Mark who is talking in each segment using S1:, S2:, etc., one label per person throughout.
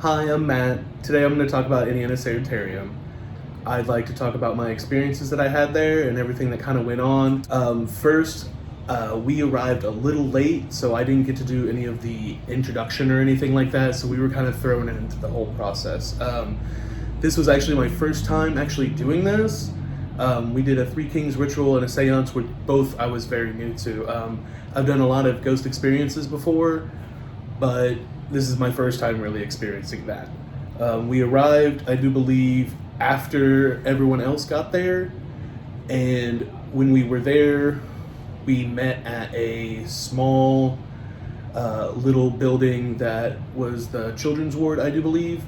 S1: Hi, I'm Matt. Today I'm going to talk about Indiana Sanatorium. I'd like to talk about my experiences that I had there and everything that kind of went on. First, we arrived a little late, so I didn't get to do any of the introduction or anything like that, so we were kind of thrown into the whole process. This was actually my first time actually doing this. We did a Three Kings ritual and a seance, which both I was very new to. I've done a lot of ghost experiences before, but this is my first time really experiencing that. We arrived, I do believe, after everyone else got there, and when we were there, we met at a small little building that was the children's ward, I do believe.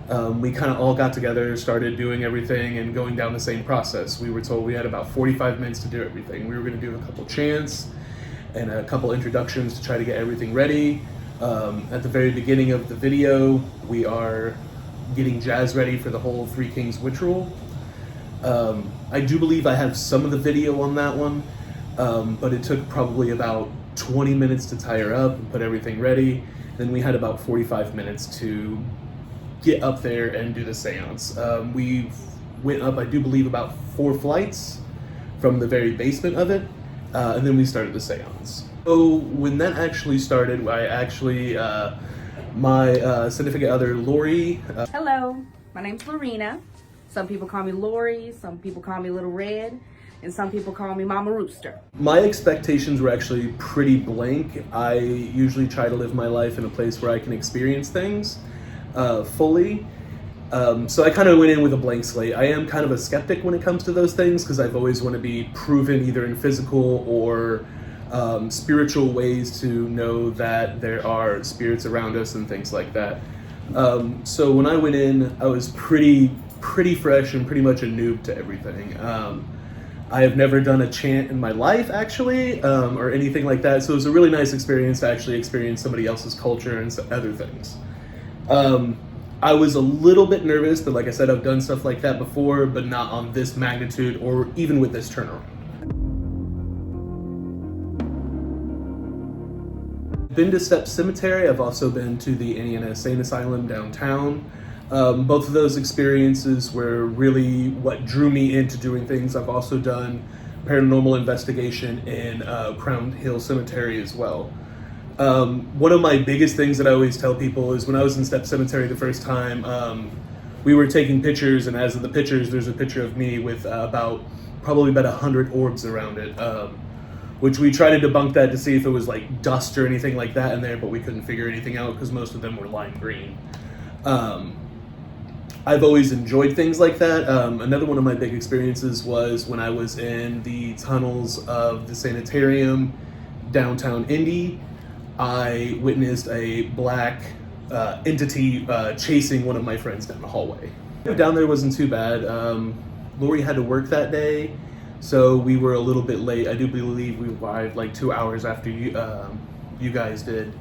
S1: We kind of all got together, started doing everything and going down the same process. We were told we had about 45 minutes to do everything. We were going to do a couple chants and a couple introductions to try to get everything ready. At the very beginning of the video, we are getting Jazz ready for the whole Three Kings ritual. I do believe I have some of the video on that one, but it took probably about 20 minutes to tie her up and put everything ready. Then we had about 45 minutes to get up there and do the seance. We went up, I do believe, about 4 flights from the very basement of it, and then we started the seance. So when that actually started, I actually, my significant other, Lori.
S2: Hello, my name's Lorena. Some people call me Lori, some people call me Little Red, and some people call me Mama Rooster.
S1: My expectations were actually pretty blank. I usually try to live my life in a place where I can experience things fully. So I kind of went in with a blank slate. I am kind of a skeptic when it comes to those things because I've always want to be proven either in physical or spiritual ways to know that there are spirits around us and things like that. So when I went in, I was pretty fresh and pretty much a noob to everything. I have never done a chant in my life, actually, or anything like that. So it was a really nice experience to actually experience somebody else's culture and other things. I was a little bit nervous, but like I said, I've done stuff like that before, but not on this magnitude or even with this turnaround. Been to Step Cemetery. I've also been to the Indiana Insane Asylum downtown. Both of those experiences were really what drew me into doing things. I've also done paranormal investigation in Crown Hill Cemetery as well. One of my biggest things that I always tell people is when I was in Step Cemetery the first time, we were taking pictures, and as of the pictures, there's a picture of me with probably about 100 orbs around it. Which we tried to debunk that to see if it was like dust or anything like that in there, but we couldn't figure anything out because most of them were lime green. I've always enjoyed things like that. Another one of my big experiences was when I was in the tunnels of the Sanatorium downtown Indy. I witnessed a black entity chasing one of my friends down the hallway. Down there wasn't too bad. Lori had to work that day, so we were a little bit late. I do believe we arrived like 2 hours after you guys did.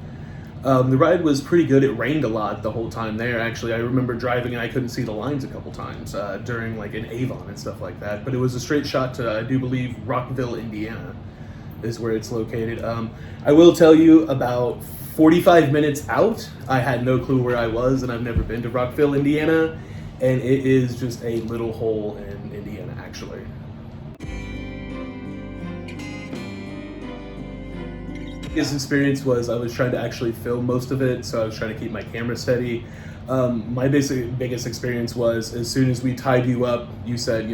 S1: The ride was pretty good. It rained a lot the whole time there, actually. I remember driving and I couldn't see the lines a couple times during like in Avon and stuff like that. But it was a straight shot to, I do believe, Rockville, Indiana is where it's located. I will tell you, about 45 minutes out, I had no clue where I was, and I've never been to Rockville, Indiana. And it is just a little hole in Indiana, actually. His experience was I was trying to actually film most of it, so I was trying to keep my camera steady. My biggest experience was as soon as we tied you up, you said,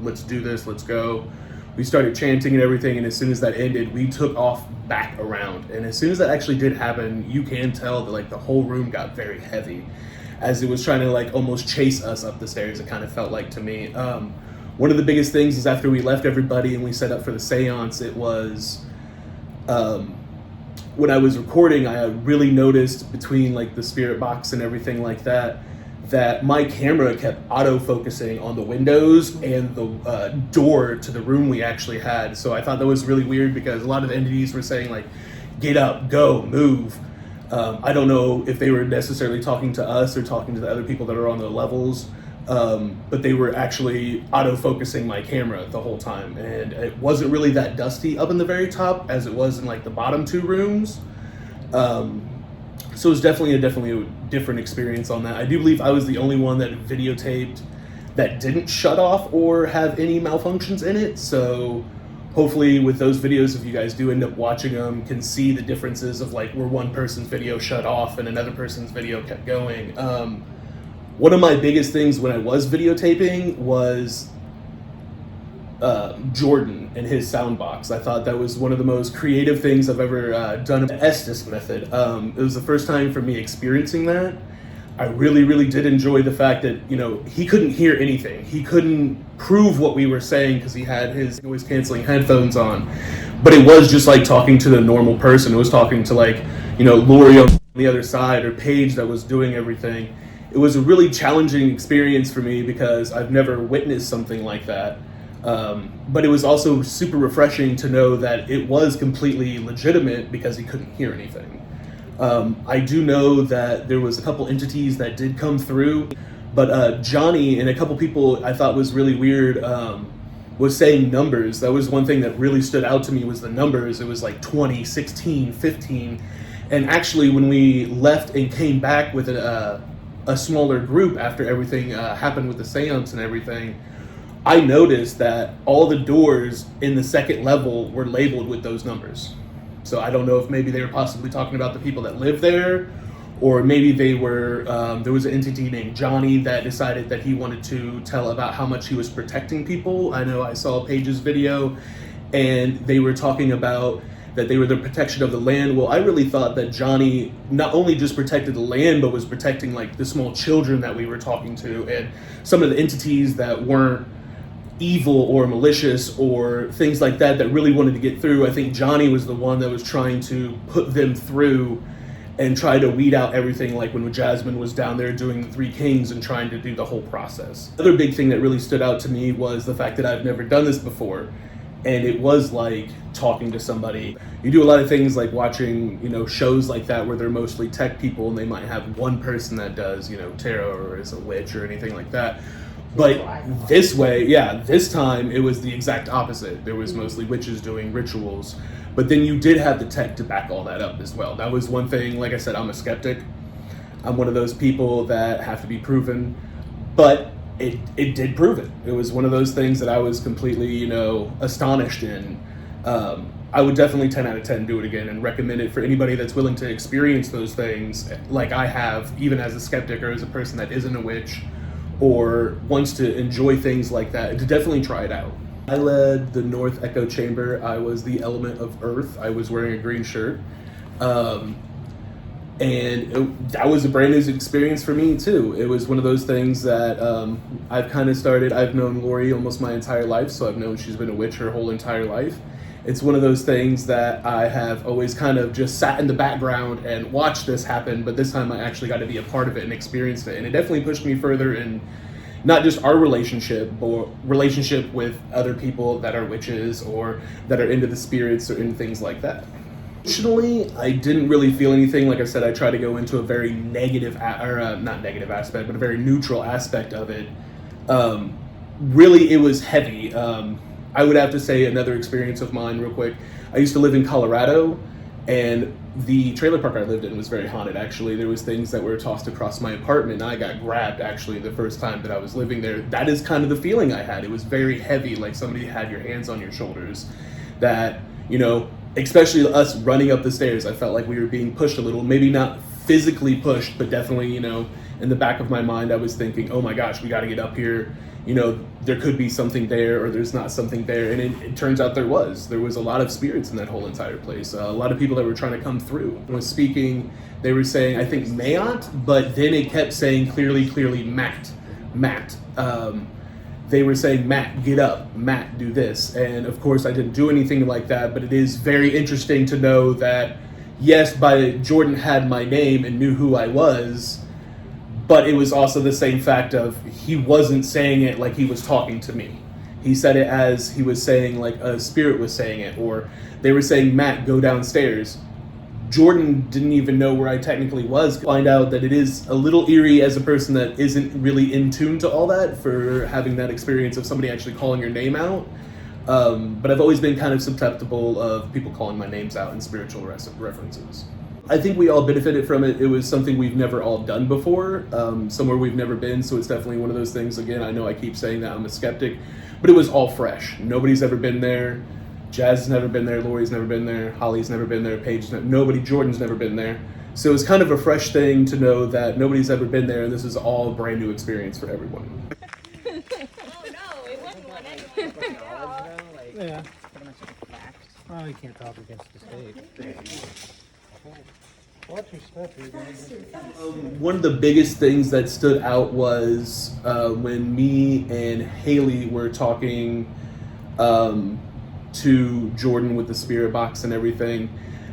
S1: let's do this, let's go. We started chanting and everything, and as soon as that ended, we took off back around. And as soon as that actually did happen, you can tell that like the whole room got very heavy as it was trying to like almost chase us up the stairs, it kind of felt like to me. One of the biggest things is after we left everybody and we set up for the seance, it was when I was recording, I really noticed between like the spirit box and everything like that, that my camera kept auto-focusing on the windows and the door to the room we actually had. So I thought that was really weird because a lot of the entities were saying like, get up, go, move. I don't know if they were necessarily talking to us or talking to the other people that are on the levels, but they were actually auto-focusing my camera the whole time. And it wasn't really that dusty up in the very top as it was in like the bottom 2 rooms. So it was definitely a different experience on that. I do believe I was the only one that videotaped that didn't shut off or have any malfunctions in it. So hopefully with those videos, if you guys do end up watching them, can see the differences of like where one person's video shut off and another person's video kept going. One of my biggest things when I was videotaping was Jordan and his soundbox. I thought that was one of the most creative things I've ever done. The Estes method. It was the first time for me experiencing that. I really did enjoy the fact that, you know, he couldn't hear anything. He couldn't prove what we were saying because he had his noise canceling headphones on. But it was just like talking to the normal person. It was talking to, like, you know, Lori on the other side, or Paige that was doing everything. It was a really challenging experience for me because I've never witnessed something like that. But it was also super refreshing to know that it was completely legitimate because he couldn't hear anything. I do know that there was a couple entities that did come through, but Johnny and a couple people I thought was really weird was saying numbers. That was one thing that really stood out to me, was the numbers. It was like 20, 16, 15. And actually when we left and came back with a smaller group after everything happened with the seance and everything, I noticed that all the doors in the second level were labeled with those numbers. So I don't know if maybe they were possibly talking about the people that live there, or maybe they were, there was an entity named Johnny that decided that he wanted to tell about how much he was protecting people. I know I saw Paige's video and they were talking about that they were the protection of the land. Well, I really thought that Johnny not only just protected the land, but was protecting like the small children that we were talking to and some of the entities that weren't evil or malicious or things like that that really wanted to get through. I think Johnny was the one that was trying to put them through and try to weed out everything, like when Jasmine was down there doing the Three Kings and trying to do the whole process. Another big thing that really stood out to me was the fact that I've never done this before, and it was like talking to somebody. You do a lot of things like watching, you know, shows like that where they're mostly tech people and they might have one person that does, you know, tarot or is a witch or anything like that. But this way, yeah, this time it was the exact opposite. There was mostly witches doing rituals, but then you did have the tech to back all that up as well. That was one thing. Like I said, I'm a skeptic. I'm one of those people that have to be proven, but it did prove it. It was one of those things that I was completely, you know, astonished in. I would definitely 10 out of 10 do it again and recommend it for anybody that's willing to experience those things like I have, even as a skeptic or as a person that isn't a witch, or wants to enjoy things like that, to definitely try it out. I led the North Echo Chamber. I was the element of Earth. I was wearing a green shirt. That was a brand new experience for me too. It was one of those things that I've known Lori almost my entire life, so I've known she's been a witch her whole entire life. It's one of those things that I have always kind of just sat in the background and watched this happen, but this time I actually got to be a part of it and experienced it. And it definitely pushed me further in not just our relationship, but relationship with other people that are witches or that are into the spirits or into things like that. Emotionally, I didn't really feel anything. Like I said, I try to go into a very negative, not negative aspect, but a very neutral aspect of it. Really, it was heavy. I would have to say another experience of mine real quick. I used to live in Colorado, and the trailer park I lived in was very haunted. Actually, there was things that were tossed across my apartment, and I got grabbed actually the first time that I was living there. That is kind of the feeling I had. It was very heavy, like somebody had your hands on your shoulders. That, you know, especially us running up the stairs, I felt like we were being pushed a little, maybe not physically pushed, but definitely, you know, in the back of my mind, I was thinking, oh my gosh, we got to get up here. You know, there could be something there or there's not something there. And it turns out there was a lot of spirits in that whole entire place. A lot of people that were trying to come through. When I was speaking, they were saying, I think Mayat, but then it kept saying clearly, Matt. They were saying, Matt, get up, Matt, do this. And of course I didn't do anything like that, but it is very interesting to know that, yes, Jordan had my name and knew who I was, but it was also the same fact of he wasn't saying it like he was talking to me. He said it as he was saying, like a spirit was saying it, or they were saying, Matt, go downstairs. Jordan didn't even know where I technically was. Find out that it is a little eerie as a person that isn't really in tune to all that, for having that experience of somebody actually calling your name out. But I've always been kind of susceptible of people calling my names out in spiritual references. I think we all benefited from it. It was something we've never all done before, somewhere we've never been. So it's definitely one of those things. Again, I know I keep saying that I'm a skeptic, but it was all fresh. Nobody's ever been there. Jazz has never been there. Lori's never been there. Holly's never been there. Paige's nobody. Jordan's never been there. So it's kind of a fresh thing to know that nobody's ever been there, and this is all a brand new experience for everyone.
S3: Oh no, it wasn't one anyway.
S4: Yeah. Oh, you can't talk against the state. Watch your stuff here, guys.
S1: One of the biggest things that stood out was when me and Haley were talking to Jordan with the spirit box and everything.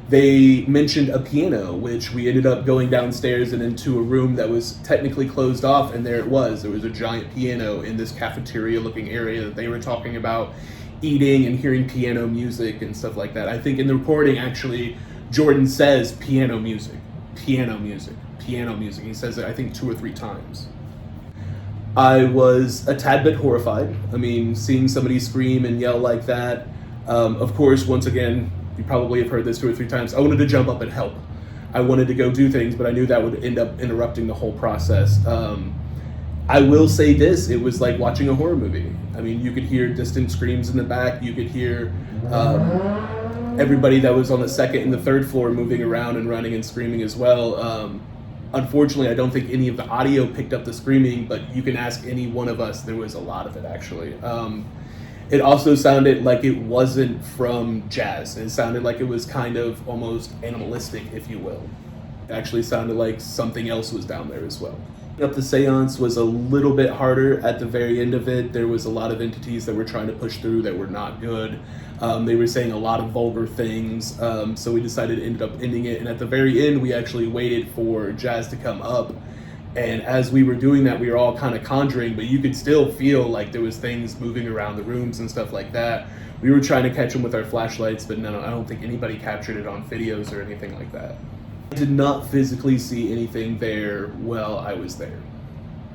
S1: They mentioned a piano, which we ended up going downstairs and into a room that was technically closed off, and there it was. There was a giant piano in this cafeteria-looking area that they were talking about eating and hearing piano music and stuff like that. I think in the recording, actually, Jordan says piano music, piano music, piano music. He says it, I think, 2 or 3 times. I was a tad bit horrified. I mean, seeing somebody scream and yell like that. Of course, once again, you probably have heard this 2 or 3 times. I wanted to jump up and help. I wanted to go do things, but I knew that would end up interrupting the whole process. I will say this, it was like watching a horror movie. I mean, you could hear distant screams in the back. You could hear everybody that was on the 2nd and the 3rd floor moving around and running and screaming as well. Unfortunately, I don't think any of the audio picked up the screaming, but you can ask any one of us. There was a lot of it, actually. It also sounded like it wasn't from Jazz. It sounded like it was kind of almost animalistic, if you will. It actually sounded like something else was down there as well. Up the seance was a little bit harder at the very end of it. There was a lot of entities that were trying to push through that were not good. They were saying a lot of vulgar things, so we decided to end up ending it. And at the very end, we actually waited for Jazz to come up. And as we were doing that, we were all kind of conjuring, but you could still feel like there was things moving around the rooms and stuff like that. We were trying to catch them with our flashlights, but no, I don't think anybody captured it on videos or anything like that. I did not physically see anything there while I was there.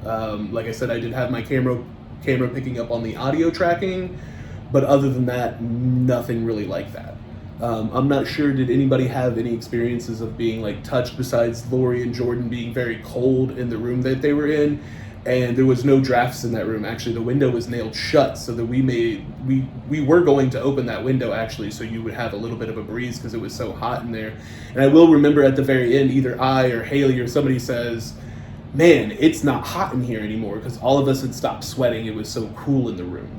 S1: Like I said, I did have my camera picking up on the audio tracking, but other than that, nothing really like that. I'm not sure, did anybody have any experiences of being like touched besides Lori and Jordan being very cold in the room that they were in? And there was no drafts in that room. Actually, the window was nailed shut, so that we were going to open that window actually, so you would have a little bit of a breeze because it was so hot in there. And I will remember at the very end, either I or Haley or somebody says, "Man, it's not hot in here anymore," because all of us had stopped sweating. It was so cool in the room.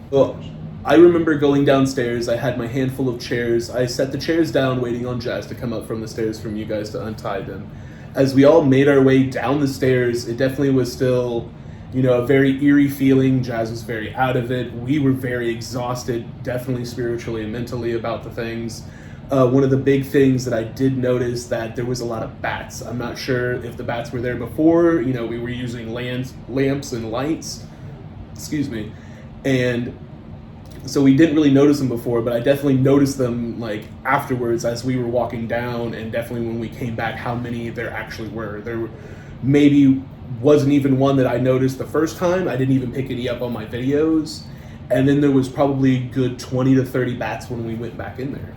S1: Well, I remember going downstairs. I had my handful of chairs. I set the chairs down, waiting on Jazz to come up from the stairs from you guys to untie them. As we all made our way down the stairs, it definitely was still, a very eerie feeling. Jazz was very out of it. We were very exhausted, definitely spiritually and mentally about the things. One of the big things that I did notice that there was a lot of bats. I'm not sure if the bats were there before. We were using lamps and lights. Excuse me. And so we didn't really notice them before, but I definitely noticed them like afterwards as we were walking down, and definitely when we came back, how many there actually were. There maybe wasn't even one that I noticed the first time. I didn't even pick any up on my videos. And then there was probably a good 20 to 30 bats when we went back in there.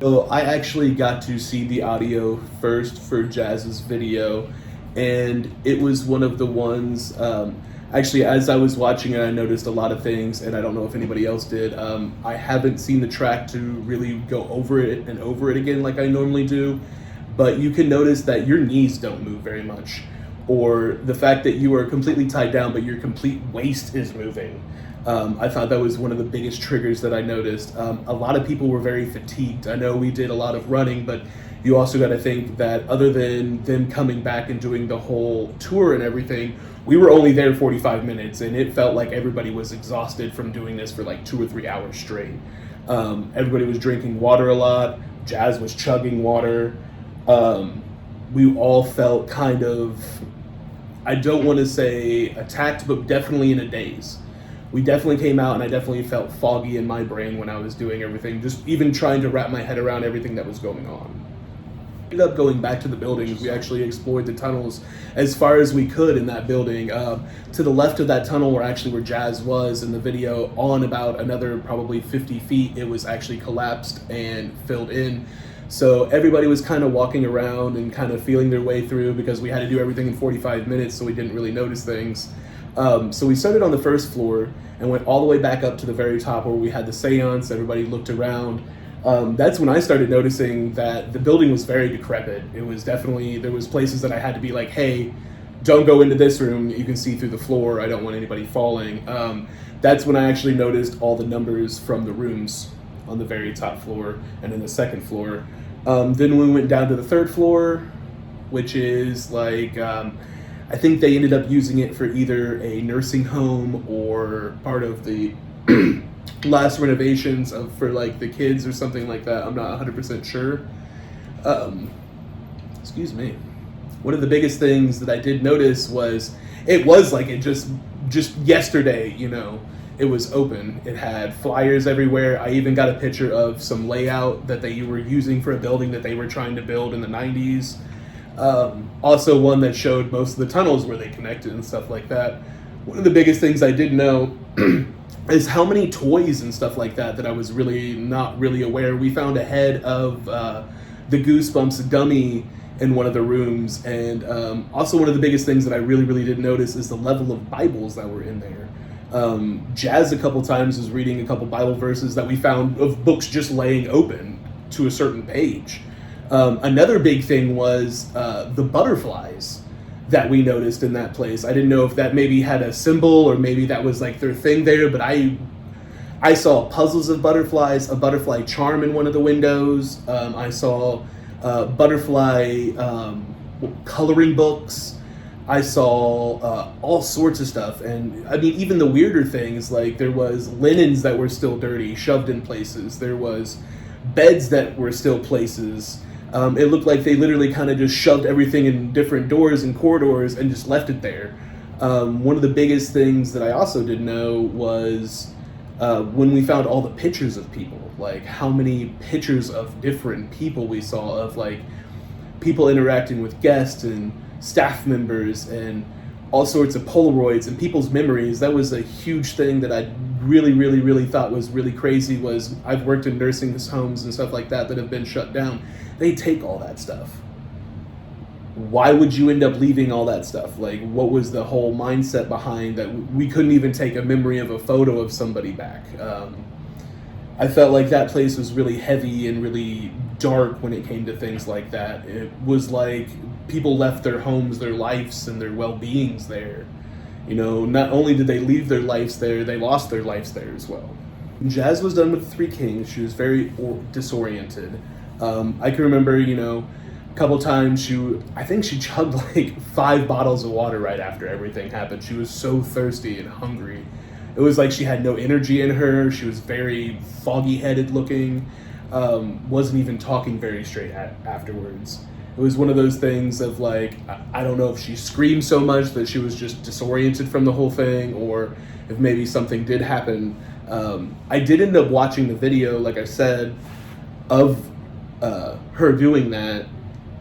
S1: So I actually got to see the audio first for Jazz's video, and it was one of the ones, actually, as I was watching it, I noticed a lot of things, and I don't know if anybody else did. I haven't seen the track to really go over it and over it again like I normally do, but you can notice that your knees don't move very much, or the fact that you are completely tied down, but your complete waist is moving. I thought that was one of the biggest triggers that I noticed. A lot of people were very fatigued. I know we did a lot of running, but you also got to think that other than them coming back and doing the whole tour and everything, we were only there 45 minutes, and it felt like everybody was exhausted from doing this for like 2 or 3 hours straight. Everybody was drinking water a lot. Jazz was chugging water. We all felt kind of, I don't want to say attacked, but definitely in a daze. We definitely came out, and I definitely felt foggy in my brain when I was doing everything, just even trying to wrap my head around everything that was going on. Ended up going back to the buildings. We actually explored the tunnels as far as we could in that building. To the left of that tunnel where Jazz was in the video, on about another probably 50 feet, it was actually collapsed and filled in. So everybody was kind of walking around and kind of feeling their way through because we had to do everything in 45 minutes, so we didn't really notice things. So we started on the first floor and went all the way back up to the very top where we had the seance. Everybody looked around. That's when I started noticing that the building was very decrepit. It was definitely, there was places that I had to be like, hey, don't go into this room. You can see through the floor. I don't want anybody falling. That's when I actually noticed all the numbers from the rooms on the very top floor and in the second floor. Then we went down to the third floor, which is like, I think they ended up using it for either a nursing home or part of the last renovations for like the kids or something like that. I'm not 100% sure. Excuse me. One of the biggest things that I did notice was it was like it just yesterday, you know, it was open. It had flyers everywhere. I even got a picture of some layout that they were using for a building that they were trying to build in the 90s. Also one that showed most of the tunnels where they connected and stuff like that. One of the biggest things I did know is how many toys and stuff like that I was really not really aware. We found a head of the Goosebumps dummy in one of the rooms, and also one of the biggest things that I really didn't notice is the level of Bibles that were in there. Jazz a couple times was reading a couple Bible verses that we found of books just laying open to a certain page. Another big thing was the butterflies that we noticed in that place. I didn't know if that maybe had a symbol or maybe that was like their thing there, but I saw puzzles of butterflies, a butterfly charm in one of the windows. I saw butterfly coloring books. I saw all sorts of stuff. And I mean, even the weirder things, like there was linens that were still dirty, shoved in places. There was beds that were still places. It looked like they literally kind of just shoved everything in different doors and corridors and just left it there. One of the biggest things that I also didn't know was when we found all the pictures of people, like how many pictures of different people we saw of like people interacting with guests and staff members and all sorts of Polaroids and people's memories. That was a huge thing that I really thought was really crazy. Was I've worked in nursing homes and stuff like that have been shut down. They take all that stuff. Why would you end up leaving all that stuff? Like, what was the whole mindset behind that? We couldn't even take a memory of a photo of somebody back. I felt like that place was really heavy and really dark when it came to things like that. It was like people left their homes, their lives, and their well-beings there. You know, not only did they leave their lives there, they lost their lives there as well. When Jazz was done with the Three Kings, she was very disoriented. I can remember, you know, a couple times I think she chugged like 5 bottles of water right after everything happened. She was so thirsty and hungry. It was like she had no energy in her. She was very foggy-headed looking. Wasn't even talking very straight afterwards. It was one of those things of like, I don't know if she screamed so much that she was just disoriented from the whole thing, or if maybe something did happen. I did end up watching the video, like I said, of her doing that,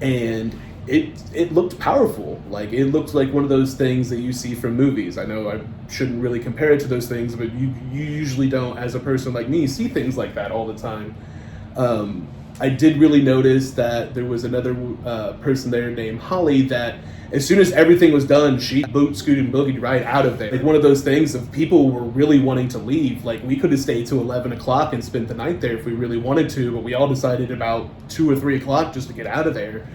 S1: and it looked powerful. Like, it looked like one of those things that you see from movies. I know I shouldn't really compare it to those things, but you usually don't, as a person like me, see things like that all the time. I did really notice that there was another person there named Holly that as soon as everything was done, she scooted and boogied right out of there. Like one of those things of people were really wanting to leave. Like, we could have stayed till 11 o'clock and spent the night there if we really wanted to, but we all decided about 2 or 3 o'clock just to get out of there.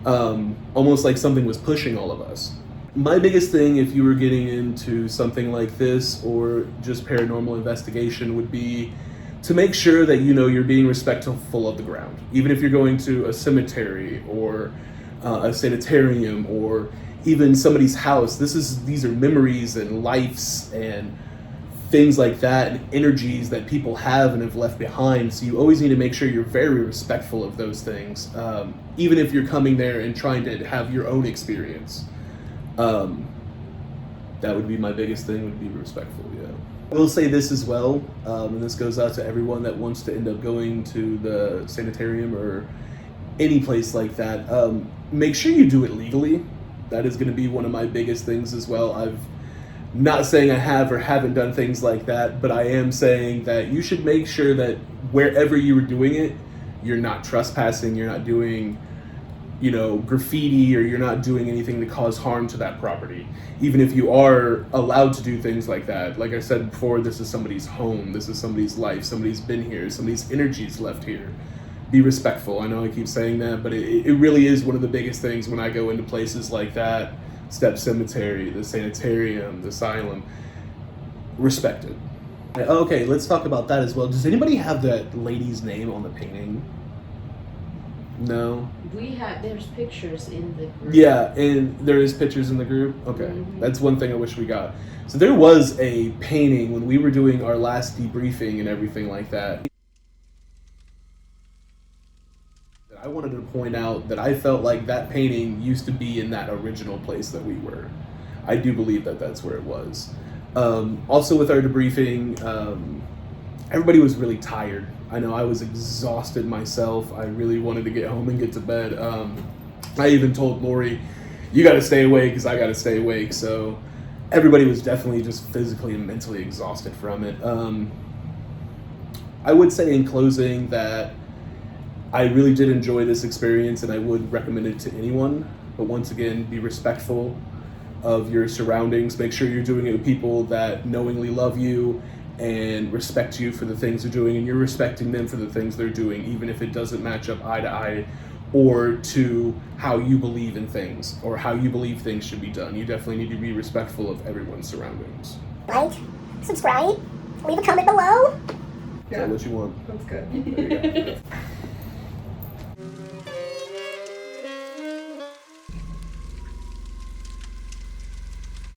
S1: Almost like something was pushing all of us. My biggest thing, if you were getting into something like this or just paranormal investigation, would be to make sure that you know you're being respectful of the ground. Even if you're going to a cemetery or a sanitarium or even somebody's house, these are memories and lives and things like that and energies that people have and have left behind. So you always need to make sure you're very respectful of those things, even if you're coming there and trying to have your own experience. That would be my biggest thing, would be respectful, yeah. I will say this as well, and this goes out to everyone that wants to end up going to the sanitarium or any place like that. Make sure you do it legally. That is going to be one of my biggest things as well. I'm not saying I have or haven't done things like that, but I am saying that you should make sure that wherever you are doing it, you're not trespassing, you're not doing, you know, graffiti, or you're not doing anything to cause harm to that property. Even if you are allowed to do things like that, like I said before, this is somebody's home, this is somebody's life, somebody's been here, somebody's energy's left here. Be respectful. I know I keep saying that, but it really is one of the biggest things when I go into places like that. Step Cemetery, the Sanatorium, the Asylum. Respect it. Okay, let's talk about that as well. Does anybody have that lady's name on the painting? No?
S5: There's pictures in the group.
S1: Yeah, and there is pictures in the group? Okay, that's one thing I wish we got. So there was a painting when we were doing our last debriefing and everything like that. I wanted to point out that I felt like that painting used to be in that original place that we were. I do believe that that's where it was. Also with our debriefing, everybody was really tired. I know I was exhausted myself. I really wanted to get home and get to bed. I even told Lori, you gotta stay awake because I gotta stay awake. So everybody was definitely just physically and mentally exhausted from it. I would say in closing that I really did enjoy this experience and I would recommend it to anyone. But once again, be respectful of your surroundings. Make sure you're doing it with people that knowingly love you and respect you for the things they're doing, and you're respecting them for the things they're doing, even if it doesn't match up eye to eye or to how you believe in things or how you believe things should be done. You definitely need to be respectful of everyone's surroundings.
S6: Like, subscribe, leave a comment below.
S1: Is that what you want?
S2: That's good.
S1: There you go.